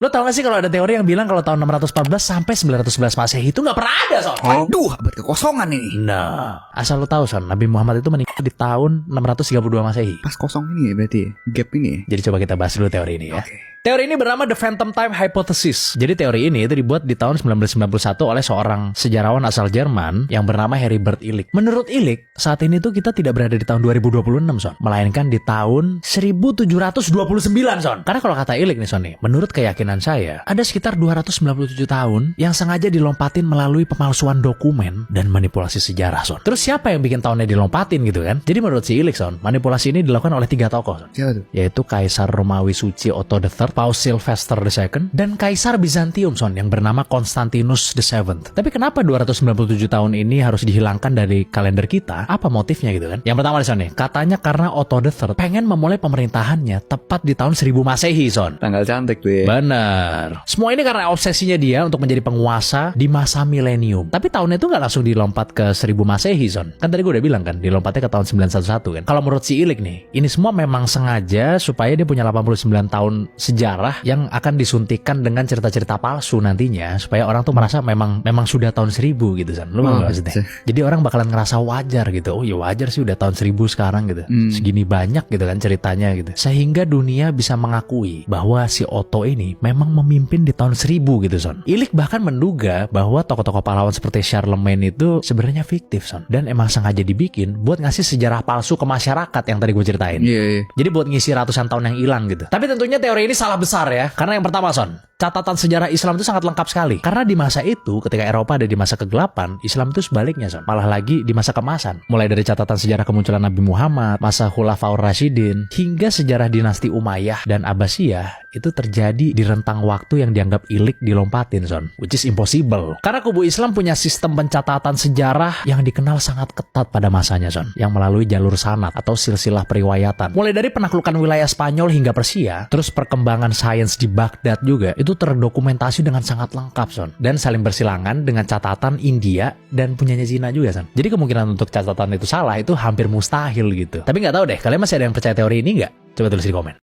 Lo tau gak sih kalau ada teori yang bilang kalau tahun 614 sampai 911 Masehi itu gak pernah ada, Son? Aduh, abad kekosongan ini. Nah, asal lo tahu, Son, Nabi Muhammad itu meninggal di tahun 632 Masehi. Pas kosong ini ya berarti, gap ini. Jadi coba kita bahas dulu teori ini ya. Oke. Teori ini bernama The Phantom Time Hypothesis. Jadi teori ini itu dibuat di tahun 1991 oleh seorang sejarawan asal Jerman yang bernama Heribert Illig. Menurut Illig, saat ini tuh kita tidak berada di tahun 2026, Son. Melainkan di tahun 1729, Son. Karena kalau kata Illig nih, Son, nih, menurut keyakinan saya, ada sekitar 297 tahun yang sengaja dilompatin melalui pemalsuan dokumen dan manipulasi sejarah, Son. Terus siapa yang bikin tahunnya dilompatin gitu kan? Jadi menurut si Illig, Son, manipulasi ini dilakukan oleh 3 tokoh, Son. Siapa tuh? Yaitu Kaisar Romawi Suci Otto III, Paus Sylvester II, dan Kaisar Bizantium, Son, yang bernama Constantinus VII. Tapi kenapa 297 tahun ini harus dihilangkan dari kalender kita? Apa motifnya gitu kan? Yang pertama nih, Son, nih, katanya karena Otto III pengen memulai pemerintahannya tepat di tahun 1000 Masehi, Son. Tanggal cantik tuh ya. Bener. Semua ini karena obsesinya dia untuk menjadi penguasa di masa milenium. Tapi tahunnya itu nggak langsung dilompat ke 1000 Masehi, Son. Kan tadi gue udah bilang kan, dilompatnya ke tahun 911 kan. Kalau menurut si Illig nih, ini semua memang sengaja supaya dia punya 89 tahun sejarah yang akan disuntikan dengan cerita-cerita palsu nantinya, supaya orang tuh merasa memang sudah tahun 1000 gitu, Son. Lu nggak maksudnya? Jadi orang bakalan ngerasa wajar gitu. Oh ya wajar sih udah tahun 1000 sekarang gitu. Segini banyak gitu kan ceritanya gitu. Sehingga dunia bisa mengakui bahwa si Otto ini memang memimpin di tahun 1000 gitu, Son. Illig bahkan menduga bahwa tokoh-tokoh pahlawan seperti Charlemagne itu sebenarnya fiktif, Son. Dan emang sengaja dibikin buat ngasih sejarah palsu ke masyarakat yang tadi gue ceritain. Iya. Jadi buat ngisi ratusan tahun yang hilang gitu. Tapi tentunya teori ini salah besar ya. Karena yang pertama, Son, catatan sejarah Islam itu sangat lengkap sekali. Karena di masa itu, ketika Eropa ada di masa kegelapan, Islam itu sebaliknya, Son. Malah lagi di masa kemasan. Mulai dari catatan sejarah kemunculan Nabi Muhammad, masa Khulafaur Rasyidin, hingga sejarah dinasti Umayyah dan Abbasiyah, itu terjadi di rentang waktu yang dianggap Illig dilompatin, Son. Which is impossible. Karena kubu Islam punya sistem pencatatan sejarah yang dikenal sangat ketat pada masanya, Son. Yang melalui jalur sanad atau silsilah periwayatan. Mulai dari penaklukan wilayah Spanyol hingga Persia, terus perkembangan sains di Baghdad juga, itu terdokumentasi dengan sangat lengkap, Son. Dan saling bersilangan dengan catatan India dan punyanya Cina juga, Son. Jadi kemungkinan untuk catatan itu salah itu hampir mustahil gitu. Tapi nggak tahu deh, kalian masih ada yang percaya teori ini nggak? Coba tulis di komen.